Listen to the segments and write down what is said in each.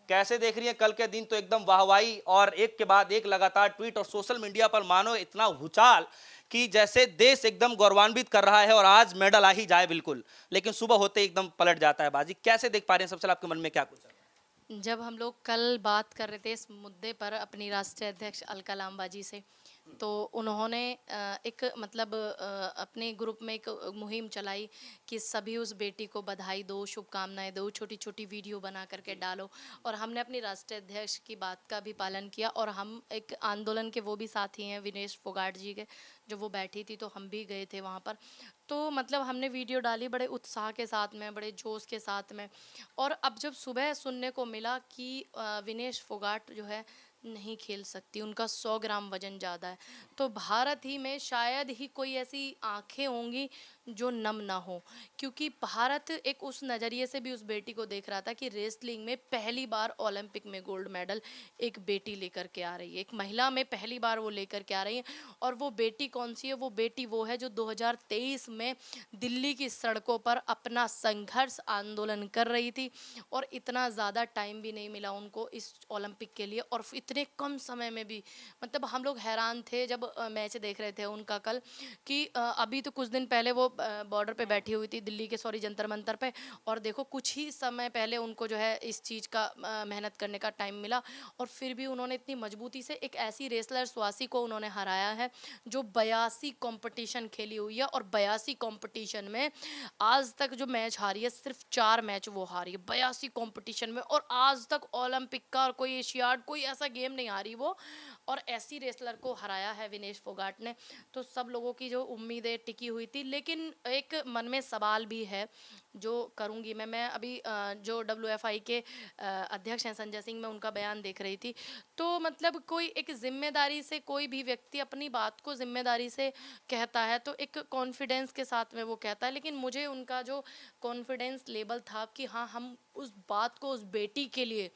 कैसे देख रही हैं कल के दिन? तो एकदम वाहवाही और एक के बाद एक लगातार ट्वीट और सोशल मीडिया पर मानो इतना भूचाल कि जैसे देश एकदम गौरवान्वित कर रहा है और आज मेडल आ ही जाए बिल्कुल, लेकिन सुबह होते ही एकदम पलट जाता है बाजी। कैसे देख पा रहे हैं? सबसे पहले आपके मन में क्या कुछ है? जब हम लोग कल बात कर रहे थे इस मुद्दे पर अपनी राष्ट्रीय अध्यक्ष अलका लांबा जी से, तो उन्होंने एक मतलब अपने ग्रुप में एक मुहिम चलाई कि सभी उस बेटी को बधाई दो, शुभकामनाएं दो, छोटी छोटी वीडियो बना करके डालो। और हमने अपनी राष्ट्रीय अध्यक्ष की बात का भी पालन किया और हम एक आंदोलन के वो भी साथी हैं विनेश फोगाट जी के, जो वो बैठी थी तो हम भी गए थे वहाँ पर। तो मतलब हमने वीडियो डाली बड़े उत्साह के साथ में, बड़े जोश के साथ में। और अब जब सुबह सुनने को मिला कि विनेश फोगाट जो है नहीं खेल सकती, उनका 100 ग्राम वजन ज़्यादा है, तो भारत ही में शायद ही कोई ऐसी आंखें होंगी जो नम ना हो। क्योंकि भारत एक उस नज़रिए से भी उस बेटी को देख रहा था कि रेसलिंग में पहली बार ओलंपिक में गोल्ड मेडल एक बेटी लेकर के आ रही है, एक महिला में पहली बार वो लेकर के आ रही है। और वो बेटी कौन सी है? वो बेटी वो है जो 2023 में दिल्ली की सड़कों पर अपना संघर्ष आंदोलन कर रही थी। और इतना ज़्यादा टाइम भी नहीं मिला उनको इस ओलंपिक के लिए, और इतने कम समय में भी मतलब हम लोग हैरान थे जब मैच देख रहे थे उनका कल कि अभी तो कुछ दिन पहले वो बॉर्डर पे बैठी हुई थी दिल्ली के, सॉरी, जंतर मंतर पे। और देखो कुछ ही समय पहले उनको जो है इस चीज़ का मेहनत करने का टाइम मिला, और फिर भी उन्होंने इतनी मजबूती से एक ऐसी रेसलर स्वासी को उन्होंने हराया है जो 82 कंपटीशन खेली हुई है। और 82 कंपटीशन में आज तक जो मैच हारी है, सिर्फ 4 मैच वो हारी है 82 कंपटीशन में। और आज तक ओलंपिक का और कोई एशियाड कोई ऐसा गेम नहीं हारी वो, और ऐसी रेसलर को हराया है विनेश फोगाट ने। तो सब लोगों की जो उम्मीदें टिकी हुई थी, लेकिन एक मन में सवाल भी है जो करूंगी मैं अभी जो WFI के अध्यक्ष हैं संजय सिंह, मैं उनका बयान देख रही थी। तो मतलब कोई एक जिम्मेदारी से कोई भी व्यक्ति अपनी बात को जिम्मेदारी से कहता है तो एक कॉन्फिडेंस के साथ में वो कहता है, लेकिन मुझे उनका जो कॉन्फिडेंस लेवल था कि हाँ हम उस बात को, उस बेटी के लिए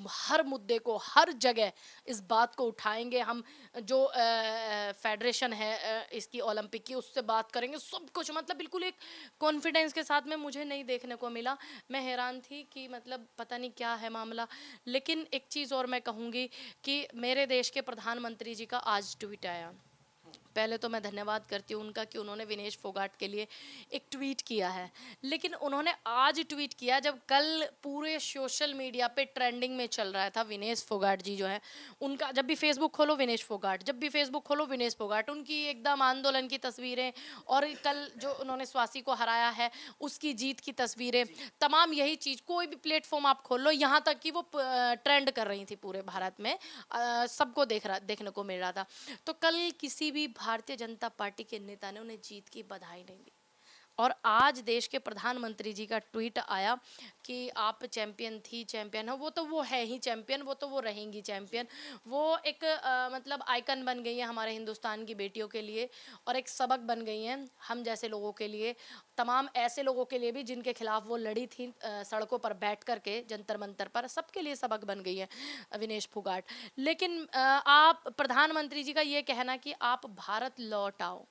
हर मुद्दे को हर जगह इस बात को उठाएंगे, हम जो फेडरेशन है इसकी ओलंपिक की, उससे बात करेंगे, सब कुछ मतलब बिल्कुल एक कॉन्फिडेंस के साथ में मुझे नहीं देखने को मिला। मैं हैरान थी कि मतलब पता नहीं क्या है मामला। लेकिन एक चीज़ और मैं कहूँगी कि मेरे देश के प्रधानमंत्री जी का आज ट्वीट आया। पहले तो मैं धन्यवाद करती हूँ उनका कि उन्होंने विनेश फोगाट के लिए एक ट्वीट किया है। लेकिन उन्होंने आज ट्वीट किया जब कल पूरे सोशल मीडिया पे ट्रेंडिंग में चल रहा था विनेश फोगाट जी जो है उनका, जब भी फेसबुक खोलो विनेश फोगाट, जब भी फेसबुक खोलो विनेश फोगाट, उनकी एकदम आंदोलन की तस्वीरें, और कल जो उन्होंने स्वासी को हराया है उसकी जीत की तस्वीरें, तमाम यही चीज़ कोई भी प्लेटफॉर्म आप खोल लो, यहाँ तक कि वो ट्रेंड कर रही थी पूरे भारत में, सबको देखने को मिल रहा था। तो कल किसी भी भारतीय जनता पार्टी के नेता ने उन्हें जीत की बधाई नहीं दी। और आज देश के प्रधानमंत्री जी का ट्वीट आया कि आप चैंपियन थी, चैंपियन हो, वो तो वो है ही चैंपियन, वो तो वो रहेंगी चैंपियन। वो एक मतलब आइकन बन गई है हमारे हिंदुस्तान की बेटियों के लिए, और एक सबक बन गई हैं हम जैसे लोगों के लिए, तमाम ऐसे लोगों के लिए भी जिनके खिलाफ वो लड़ी थी सड़कों पर बैठ कर के, जंतर मंतर पर, सबके लिए सबक बन गई है विनेश फोगाट। लेकिन आप प्रधानमंत्री जी का ये कहना कि आप भारत लौट आओ,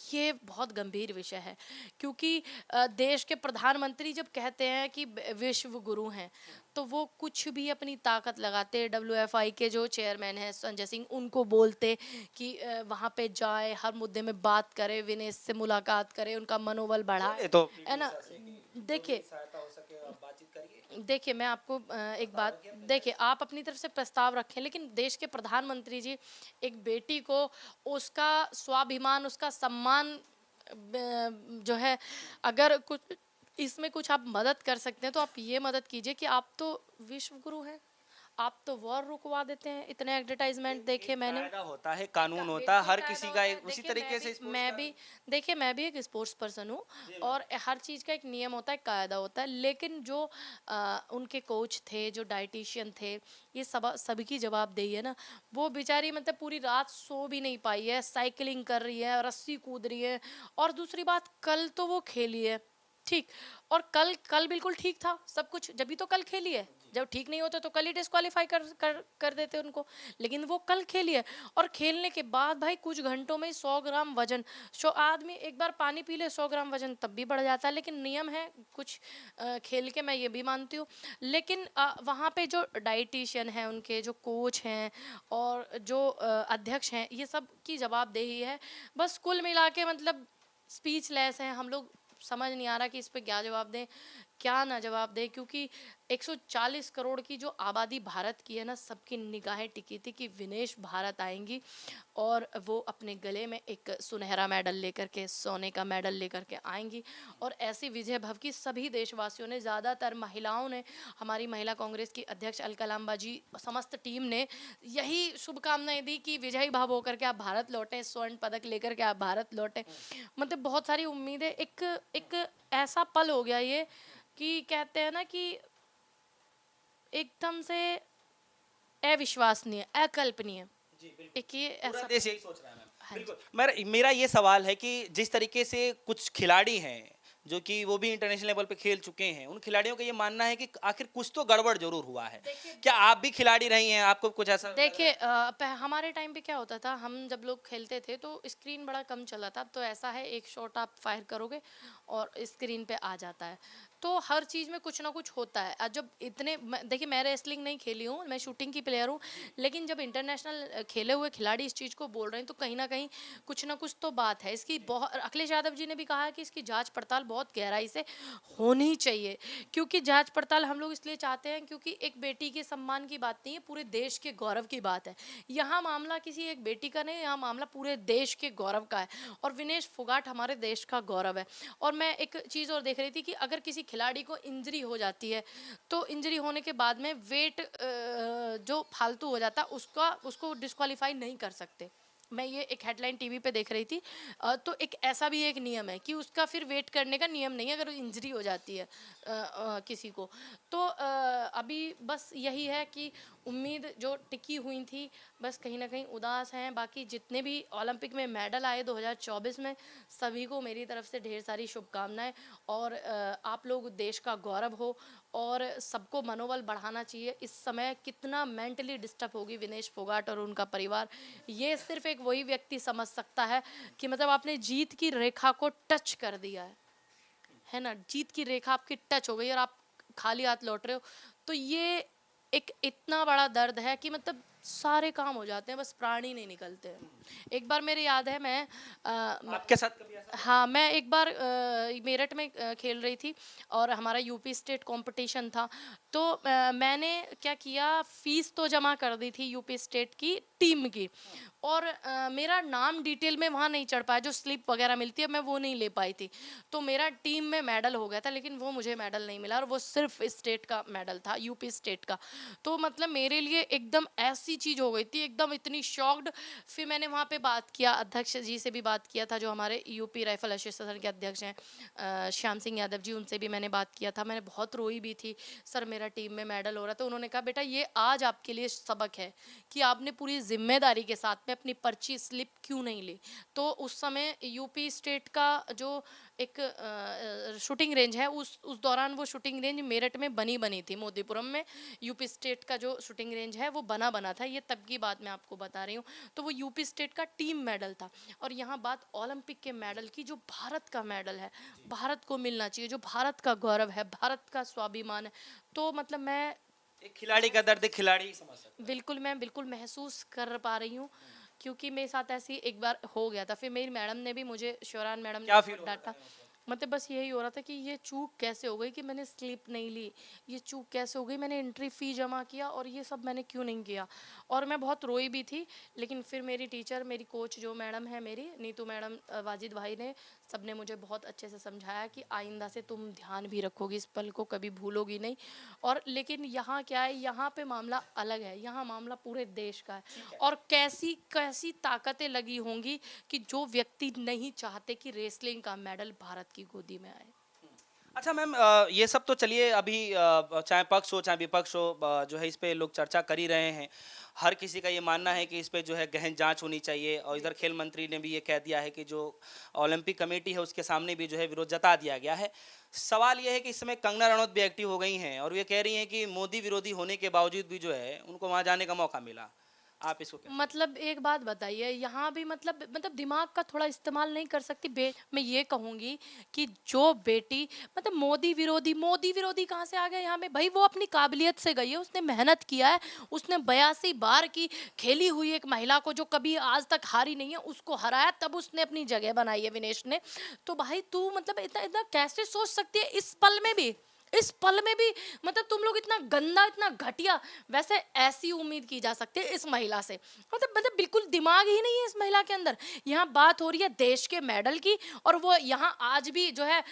ये बहुत गंभीर विषय है। क्योंकि देश के प्रधानमंत्री जब कहते हैं कि विश्व गुरु हैं, तो वो कुछ भी अपनी ताकत लगाते, WFI के जो चेयरमैन हैं संजय सिंह, उनको बोलते कि वहाँ पे जाए, हर मुद्दे में बात करे, विनेश से मुलाकात करे, उनका मनोबल बढ़ाए, बोले तो है ना। देखिए, सहायता हो सके आप बातचीत करिए। देखिए मैं आपको एक बात, देखिए आप अपनी तरफ से प्रस्ताव रखें, लेकिन देश के प्रधानमंत्री जी एक बेटी को उसका स्वाभिमान, उसका सम्मान जो है, अगर कुछ इसमें कुछ आप मदद कर सकते हैं तो आप ये मदद कीजिए कि आप तो विश्व गुरु हैं, आप तो वॉर रुकवा देते हैं। इतने एडवर्टाइजमेंट देखे एक मैंने। कायदा होता है, कानून होता है, बिल्कुल हर कायदा किसी का होता है। एक उसी देखिए तरीके से स्पोर्ट्स मैं का। भी देखिए मैं भी एक स्पोर्ट्स पर्सन हूँ, और हर चीज़ का एक नियम होता है, कायदा होता है। लेकिन जो उनके कोच थे, जो डाइटिशियन थे, ये सब सभी की जवाबदेही है ना। वो बेचारी मतलब पूरी रात सो भी नहीं पाई है, साइकिलिंग कर रही है, रस्सी कूद रही है, और दूसरी बात कल तो वो खेली है, ठीक। और कल कल बिल्कुल ठीक था सब कुछ, जब भी तो कल खेली है। जब ठीक नहीं होता तो कल ही डिस्क्वालीफाई कर देते उनको। लेकिन वो कल खेली है, और खेलने के बाद भाई कुछ घंटों में 100 ग्राम वजन, आदमी एक बार पानी पी ले 100 ग्राम वजन तब भी बढ़ जाता है। लेकिन नियम है कुछ खेल के, मैं ये भी मानती हूँ। लेकिन वहाँ पे जो डाइटिशियन है, उनके जो कोच हैं और जो अध्यक्ष हैं, ये सब की जवाबदेही है। बस कुल मिला के मतलब स्पीचलेस हैं हम लोग। समझ नहीं आ रहा कि इस पे क्या जवाब दें, क्या ना जवाब दें, क्योंकि 140 करोड़ की जो आबादी भारत की है ना, सबकी निगाहें टिकी थी कि विनेश भारत आएंगी और वो अपने गले में एक सुनहरा मेडल लेकर के, सोने का मेडल लेकर के आएंगी। और ऐसी विजय भव की सभी देशवासियों ने, ज़्यादातर महिलाओं ने, हमारी महिला कांग्रेस की अध्यक्ष अलकलाम बाजी, समस्त टीम ने यही शुभकामनाएं दी कि विजयी भाव होकर के आप भारत लौटें, स्वर्ण पदक लेकर के आप भारत लौटें। मतलब बहुत सारी उम्मीदें, एक एक ऐसा पल हो गया ये कि कहते हैं ना कि एकदम से अविश्वसनीय, अकल्पनीय। एक ये पूरा ऐसा। देश यही सोच रहा है मैम। हाँ जी। बिल्कुल। मेरा ये सवाल है कि जिस तरीके से कुछ खिलाड़ी हैं जो कि वो भी इंटरनेशनल लेवल पे खेल चुके हैं, उन खिलाड़ियों का ये मानना है कि आखिर कुछ तो गड़बड़ जरूर हुआ है। क्या आप भी खिलाड़ी रही हैं, आपको कुछ ऐसा लग रहा है? देखिए हमारे टाइम पे क्या होता था, हम जब लोग खेलते थे तो स्क्रीन बड़ा कम चला था। अब तो ऐसा है, एक शॉट आप फायर करोगे और स्क्रीन पे आ जाता है। तो हर चीज़ में कुछ ना कुछ होता है। जब इतने देखिए, मैं रेसलिंग नहीं खेली हूँ, मैं शूटिंग की प्लेयर हूँ। लेकिन जब इंटरनेशनल खेले हुए खिलाड़ी इस चीज़ को बोल रहे हैं तो कहीं ना कहीं कुछ ना कुछ तो बात है इसकी। बहुत, अखिलेश यादव जी ने भी कहा है कि इसकी जांच पड़ताल बहुत गहराई से होनी चाहिए। क्योंकि जांच पड़ताल हम लोग इसलिए चाहते हैं क्योंकि एक बेटी के सम्मान की बात नहीं है, पूरे देश के गौरव की बात है। यहाँ मामला किसी एक बेटी का नहीं, यहाँ मामला पूरे देश के गौरव का है। और विनेश फोगाट हमारे देश का गौरव है। और मैं एक चीज़ और देख रही थी कि अगर किसी खिलाड़ी को इंजरी हो जाती है तो इंजरी होने के बाद में वेट जो फालतू हो जाता है उसको डिस्क्वालीफाई नहीं कर सकते। मैं ये एक हेडलाइन टीवी पे देख रही थी। तो एक ऐसा भी एक नियम है कि उसका फिर वेट करने का नियम नहीं है अगर इंजरी हो जाती है किसी को। तो अभी बस यही है कि उम्मीद जो टिकी हुई थी बस कहीं ना कहीं उदास हैं। बाकी जितने भी ओलंपिक में मेडल आए 2024 में, सभी को मेरी तरफ से ढेर सारी शुभकामनाएं। और आप लोग देश का गौरव हो और सबको मनोबल बढ़ाना चाहिए। इस समय कितना मेंटली डिस्टर्ब होगी विनेश फोगाट और उनका परिवार, ये सिर्फ एक वही व्यक्ति समझ सकता है कि मतलब आपने जीत की रेखा को टच कर दिया है ना, जीत की रेखा आपकी टच हो गई और आप खाली हाथ लौट रहे हो। तो ये एक इतना बड़ा दर्द है कि मतलब सारे काम हो जाते हैं, बस प्राण ही नहीं निकलते हैं। एक बार मेरे याद है, मैं आपके साथ कभी ऐसा? हाँ, मैं एक बार मेरठ में खेल रही थी और हमारा यूपी स्टेट कंपटीशन था। तो मैंने क्या किया, फीस तो जमा कर दी थी यूपी स्टेट की टीम की, और मेरा नाम डिटेल में वहाँ नहीं चढ़ पाया, जो स्लिप वगैरह मिलती है मैं वो नहीं ले पाई थी। तो मेरा टीम में मेडल हो गया था, लेकिन वो मुझे मेडल नहीं मिला और वो सिर्फ स्टेट का मेडल था, यूपी स्टेट का। तो मतलब मेरे लिए एकदम ऐसी चीज़ हो गई थी, एकदम इतनी शॉक्ड। फिर मैंने वहाँ पे बात किया, अध्यक्ष जी से भी बात किया था, जो हमारे यूपी राइफल एसोसिएशन के अध्यक्ष हैं श्याम सिंह यादव जी, उनसे भी मैंने बात किया था। मैंने बहुत रोई भी थी, सर मेरा टीम में मेडल हो रहा था। तो उन्होंने कहा बेटा ये आज आपके लिए सबक है कि आपने पूरी जिम्मेदारी के साथ में अपनी पर्ची स्लिप क्यों नहीं ली। तो उस समय यूपी स्टेट का जो एक शूटिंग रेंज है, उस दौरान वो शूटिंग रेंज मेरठ में बनी थी, मोदीपुरम में यूपी स्टेट का जो शूटिंग रेंज है वो बना था। ये तब की बात मैं आपको बता रही हूँ। तो वो यूपी स्टेट का टीम मेडल था। और यहाँ बात ओलंपिक के मेडल की, जो भारत का मेडल है, भारत को मिलना चाहिए, जो भारत का गौरव है, भारत का स्वाभिमान है। तो मतलब मैं एक खिलाड़ी का दर्द एक खिलाड़ी ही समझ सकता बिल्कुल, मैं बिल्कुल महसूस कर पा रही हूँ, क्योंकि मेरे साथ ऐसी एक बार हो गया था। फिर मेरी मैडम ने भी मुझे, शिवरान मैडम है। ने क्या बहुत फील हो रहा डांटा। था उस वक्त? मतलब बस यही हो रहा था कि ये चूक कैसे हो गई कि मैंने स्लिप नहीं ली, ये चूक कैसे हो गई, मैंने एंट्री फ़ी जमा किया और ये सब मैंने क्यों नहीं किया। और मैं बहुत रोई भी थी। लेकिन फिर मेरी टीचर, मेरी कोच जो मैडम है मेरी, नीतू मैडम, वाजिद भाई ने, सब ने मुझे बहुत अच्छे से समझाया कि आइंदा से तुम ध्यान भी रखोगी, इस पल को कभी भूलोगी नहीं। और लेकिन यहाँ क्या है, यहाँ पे मामला अलग है, यहाँ मामला पूरे देश का है। और कैसी कैसी ताकतें लगी होंगी कि जो व्यक्ति नहीं चाहते कि रेसलिंग का मेडल भारत की गोदी में आए। अच्छा मैम, ये सब तो चलिए अभी चाहे पक्ष हो चाहे विपक्ष हो, जो है इस पे लोग चर्चा कर ही रहे हैं। हर किसी का ये मानना है कि इस पे जो है गहन जांच होनी चाहिए, और इधर खेल मंत्री ने भी ये कह दिया है कि जो ओलंपिक कमेटी है उसके सामने भी जो है विरोध जता दिया गया है। सवाल ये है कि इस समय कंगना रनौत भी एक्टिव हो गई हैं और ये कह रही हैं कि मोदी विरोधी होने के बावजूद भी जो है उनको वहां जाने का मौका मिला। आप इसको कैसे? मतलब एक बात बताइए, यहाँ भी मतलब दिमाग का थोड़ा इस्तेमाल नहीं कर सकती मैं ये कहूंगी कि जो बेटी मतलब मोदी विरोधी कहाँ से आ गया यहाँ में? भाई वो अपनी काबिलियत से गई है, उसने मेहनत किया है, उसने 82 बार की खेली हुई एक महिला को जो कभी आज तक हारी नहीं है उसको हराया, तब उसने अपनी जगह बनाई है विनेश ने। तो भाई तू मतलब इतना इतना कैसे सोच सकती है इस पल में भी? इस पल में भी मतलब तुम लोग इतना गंदा इतना घटिया। वैसे ऐसी उम्मीद की जा सकती है इस महिला से, मतलब बिल्कुल दिमाग ही नहीं है इस महिला के अंदर। यहाँ बात हो रही है देश के मेडल की, और वो यहाँ आज भी जो है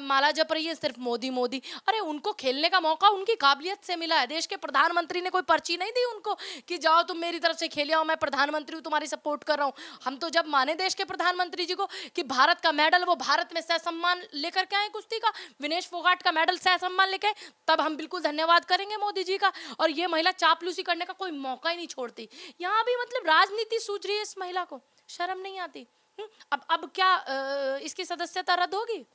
माला जप रही है सिर्फ मोदी मोदी। अरे उनको खेलने का मौका उनकी काबिलियत से मिला है, देश के प्रधानमंत्री ने कोई पर्ची नहीं दी उनको कि जाओ तुम मेरी तरफ से खेले आओ, मैं प्रधानमंत्री हूँ तुम्हारी सपोर्ट कर रहा हूँ। हम तो जब माने देश के प्रधानमंत्री जी को कि भारत का मेडल वो भारत में सह सम्मान लेकर के आए कुश्ती का, विनेश फोगाट का मेडल सह सम्मान लेके, तब हम बिल्कुल धन्यवाद करेंगे मोदी जी का। और ये महिला चापलूसी करने का कोई मौका ही नहीं छोड़ती। यहाँ भी मतलब राजनीति सूझ रही है इस महिला को, शर्म नहीं आती। अब क्या इसकी सदस्यता रद्द होगी?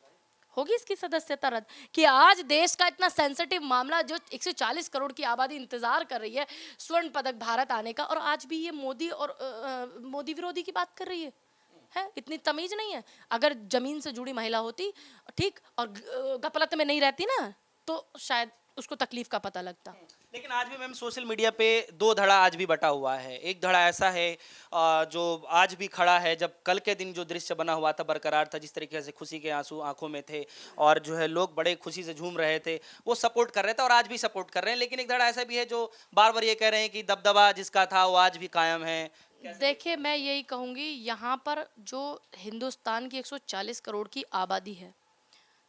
होगी इसकी सदस्यता रद्द? कि आज देश का इतना सेंसिटिव मामला जो 140 करोड़ की आबादी इंतजार कर रही है स्वर्ण पदक भारत आने का, और आज भी ये मोदी और मोदी विरोधी की बात कर रही है? इतनी तमीज नहीं है? अगर जमीन से जुड़ी महिला होती ठीक और गफलत में नहीं रहती ना, तो शायद उसको तकलीफ का पता लगता। लेकिन आज भी मैम सोशल मीडिया पे दो धड़ा आज भी बटा हुआ है। एक धड़ा ऐसा है जो आज भी खड़ा है, जब कल के दिन जो दृश्य बना हुआ था बरकरार था, जिस तरीके से खुशी के आंसू आंखों में थे और जो है लोग बड़े खुशी से झूम रहे थे, वो सपोर्ट कर रहे थे और आज भी सपोर्ट कर रहे हैं। लेकिन एक धड़ा ऐसा भी है जो बार बार ये कह रहे हैं कि दबदबा जिसका था वो आज भी कायम है। देखिए मैं यही कहूंगी, यहाँ पर जो हिंदुस्तान की 140 करोड़ की आबादी है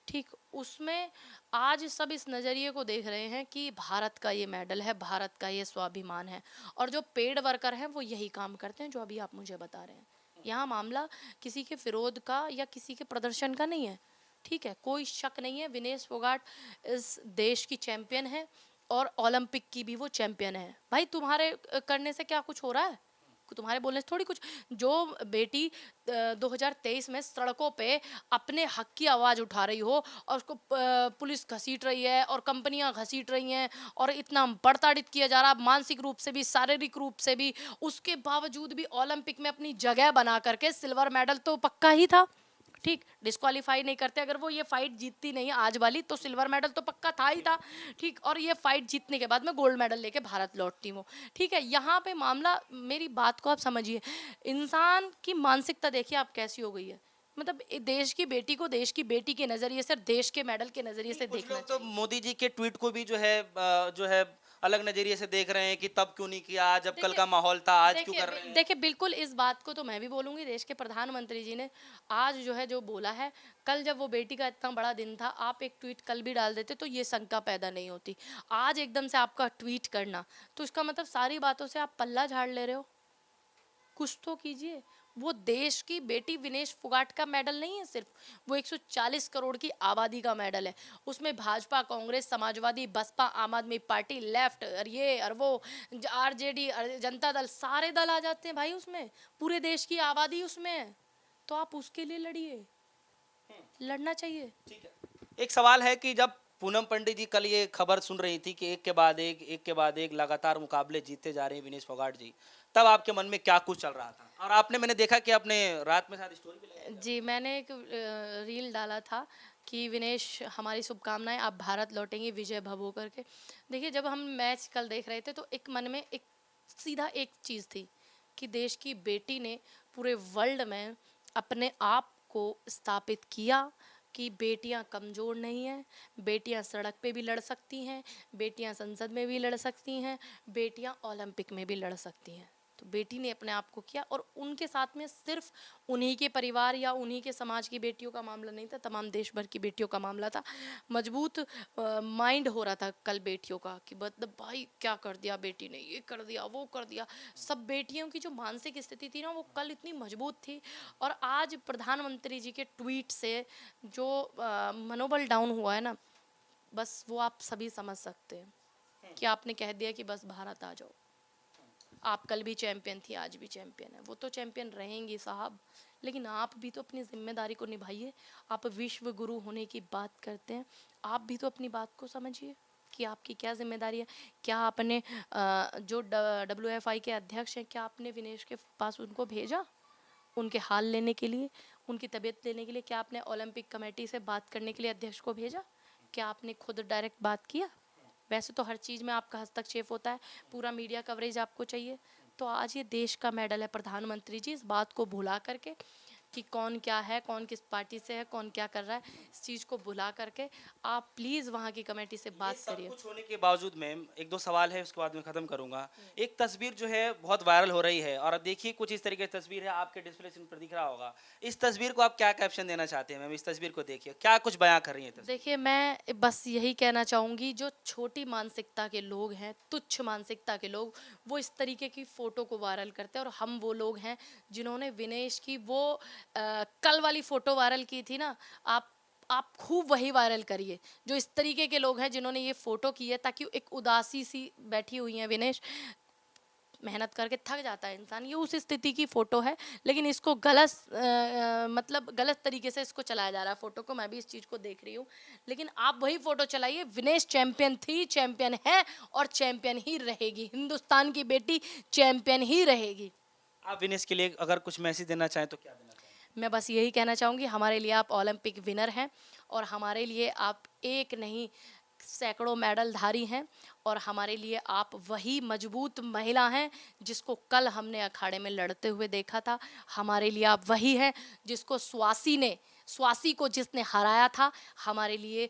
ठीक, उसमें आज सब इस नज़रिए को देख रहे हैं कि भारत का ये मेडल है, भारत का ये स्वाभिमान है। और जो पेड वर्कर हैं वो यही काम करते हैं जो अभी आप मुझे बता रहे हैं। यहाँ मामला किसी के विरोध का या किसी के प्रदर्शन का नहीं है, ठीक है? कोई शक नहीं है, विनेश फोगाट इस देश की चैंपियन है और ओलंपिक की भी वो चैंपियन है। भाई तुम्हारे करने से क्या कुछ हो रहा है? तुम्हारे बोलने से थोड़ी कुछ। जो बेटी 2023 में सड़कों पे अपने हक की आवाज़ उठा रही हो और उसको पुलिस घसीट रही है और कंपनियां घसीट रही हैं और इतना बड़ताड़ित किया जा रहा है मानसिक रूप से भी शारीरिक रूप से भी, उसके बावजूद भी ओलंपिक में अपनी जगह बना करके सिल्वर मेडल तो पक्का ही था ठीक, डिस्क्वालीफाई नहीं करते। अगर वो ये फाइट जीतती नहीं आज वाली तो सिल्वर मेडल तो पक्का था ही था ठीक, और ये फाइट जीतने के बाद में गोल्ड मेडल लेके भारत लौटती हूँ ठीक है। यहाँ पे मामला, मेरी बात को आप समझिए, इंसान की मानसिकता देखिए आप कैसी हो गई है। मतलब देश की बेटी को देश की बेटी के नजरिए से, देश के मेडल के नजरिए से कुछ देखना लोग तो चाहिए। मोदी जी के ट्वीट को भी जो है अलग नजरिए से देख रहे हैं कि तब क्यों नहीं किया, जब कल का माहौल था, आज क्यों कर रहे हैं। देखिए बिल्कुल इस बात को तो मैं भी बोलूंगी, देश के प्रधानमंत्री जी ने आज जो है जो बोला है, कल जब वो बेटी का इतना बड़ा दिन था, आप एक ट्वीट कल भी डाल देते तो ये शंका पैदा नहीं होती। आज एकदम से आपका ट्वीट करना, तो इसका मतलब सारी बातों से आप पल्ला झाड़ ले रहे हो। कुछ तो कीजिए। वो देश की बेटी विनेश फोगाट का मेडल नहीं है सिर्फ, वो 140 करोड़ की आबादी का मेडल है। उसमें भाजपा, कांग्रेस, समाजवादी, बसपा, आम आदमी पार्टी, लेफ्ट और ये और वो, आरजेडी, जनता दल, सारे दल आ जाते हैं भाई उसमें। पूरे देश की आबादी उसमें है, तो आप उसके लिए लड़िए, लड़ना चाहिए। ठीक है, एक सवाल है कि जब पूनम पंडित जी कल ये खबर सुन रही थी कि एक के बाद एक लगातार मुकाबले जीतते जा रहे हैं विनेश फोगाट जी, तब आपके मन में क्या कुछ चल रहा था? और आपने, मैंने देखा कि आपने रात में शायद स्टोरी भी लगाई। जी, मैंने एक रील डाला था कि विनेश हमारी शुभकामनाएं, आप भारत लौटेंगे विजय भव होकर के। देखिए जब हम मैच कल देख रहे थे तो एक मन में एक सीधा एक चीज़ थी कि देश की बेटी ने पूरे वर्ल्ड में अपने आप को स्थापित किया कि बेटियां कमज़ोर नहीं हैं, बेटियां सड़क पे भी लड़ सकती हैं, बेटियां संसद में भी लड़ सकती हैं, बेटियां ओलंपिक में भी लड़ सकती हैं। तो बेटी ने अपने आप को किया, और उनके साथ में सिर्फ उन्हीं के परिवार या उन्हीं के समाज की बेटियों का मामला नहीं था, तमाम देश भर की बेटियों का मामला था। मजबूत माइंड हो रहा था कल बेटियों का कि मतलब भाई क्या कर दिया बेटी ने, ये कर दिया वो कर दिया। सब बेटियों की जो मानसिक स्थिति थी ना वो कल इतनी मजबूत थी, और आज प्रधानमंत्री जी के ट्वीट से जो मनोबल डाउन हुआ है ना, बस वो आप सभी समझ सकते हैं कि आपने कह दिया कि बस भारत आ जाओ। आप कल भी चैंपियन थी, आज भी चैंपियन है, वो तो चैंपियन रहेंगी साहब, लेकिन आप भी तो अपनी जिम्मेदारी को निभाइए। आप विश्व गुरु होने की बात करते हैं, आप भी तो अपनी बात को समझिए कि आपकी क्या जिम्मेदारी है। क्या आपने जो WFI के अध्यक्ष हैं, क्या आपने विनेश के पास उनको भेजा उनके हाल लेने के लिए, उनकी तबीयत लेने के लिए? क्या आपने ओलंपिक कमेटी से बात करने के लिए अध्यक्ष को भेजा? क्या आपने खुद डायरेक्ट बात किया? वैसे तो हर चीज़ में आपका हस्तक्षेप होता है, पूरा मीडिया कवरेज आपको चाहिए। तो आज ये देश का मेडल है, प्रधानमंत्री जी इस बात को भुला करके कि कौन क्या है, कौन किस पार्टी से है, कौन क्या कर रहा है, इस चीज़ को भुला करके आप प्लीज़ वहाँ की कमेटी से ये बात सब करिए। कुछ होने के बावजूद मैम एक दो सवाल है, उसके बाद मैं खत्म करूंगा। एक तस्वीर जो है बहुत वायरल हो रही है, और अब देखिए कुछ इस तरीके की तस्वीर है, आपके डिस्प्ले स्क्रीन पर दिख रहा होगा। इस तस्वीर को आप क्या कैप्शन देना चाहते हैं मैम? इस तस्वीर को देखिए, क्या कुछ बयां कर रही है तस्वीर? देखिए, मैं बस यही कहना चाहूँगी, जो छोटी मानसिकता के लोग हैं, तुच्छ मानसिकता के लोग, वो इस तरीके की फ़ोटो को वायरल करते हैं, और हम वो लोग हैं जिन्होंने विनेश की वो कल वाली फ़ोटो वायरल की थी ना, आप खूब वही वायरल करिए। जो इस तरीके के लोग हैं जिन्होंने ये फ़ोटो की है, ताकि एक उदासी सी बैठी हुई हैं विनेश, मेहनत करके थक जाता है इंसान, ये उस स्थिति की फ़ोटो है, लेकिन इसको गलत मतलब गलत तरीके से इसको चलाया जा रहा है फ़ोटो को। मैं भी इस चीज़ को देख रही हूँ, लेकिन आप वही फ़ोटो चलाइए। विनेश चैंपियन थी, चैंपियन है, और चैंपियन ही रहेगी। हिंदुस्तान की बेटी चैंपियन ही रहेगी। आप विनेश के लिए अगर कुछ मैसेज देना चाहें तो क्या देना चाहेंगे? मैं बस यही कहना चाहूँगी, हमारे लिए आप ओलंपिक विनर हैं, और हमारे लिए आप एक नहीं सैकड़ों मेडलधारी हैं, और हमारे लिए आप वही मजबूत महिला हैं जिसको कल हमने अखाड़े में लड़ते हुए देखा था। हमारे लिए आप वही हैं जिसको स्वासी को जिसने हराया था। हमारे लिए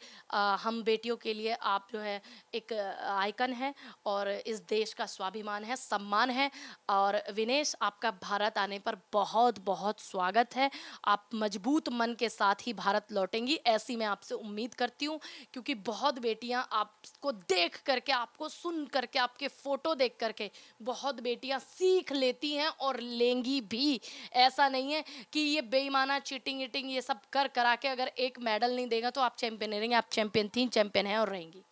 हम बेटियों के लिए आप जो है एक आइकन है, और इस देश का स्वाभिमान है, सम्मान है। और विनेश, आपका भारत आने पर बहुत बहुत स्वागत है। आप मजबूत मन के साथ ही भारत लौटेंगी, ऐसी मैं आपसे उम्मीद करती हूँ, क्योंकि बहुत बेटियाँ आपको देख करके, आपको सुन करके, आपके फ़ोटो देख करके बहुत बेटियाँ सीख लेती हैं, और लेंगी भी। ऐसा नहीं है कि ये बेईमाना चीटिंग ईटिंग ये सब करा के अगर एक मेडल नहीं देगा तो आप चैंपियन नहीं रहेंगे। आप चैंपियन थी, चैंपियन हैं और रहेंगी।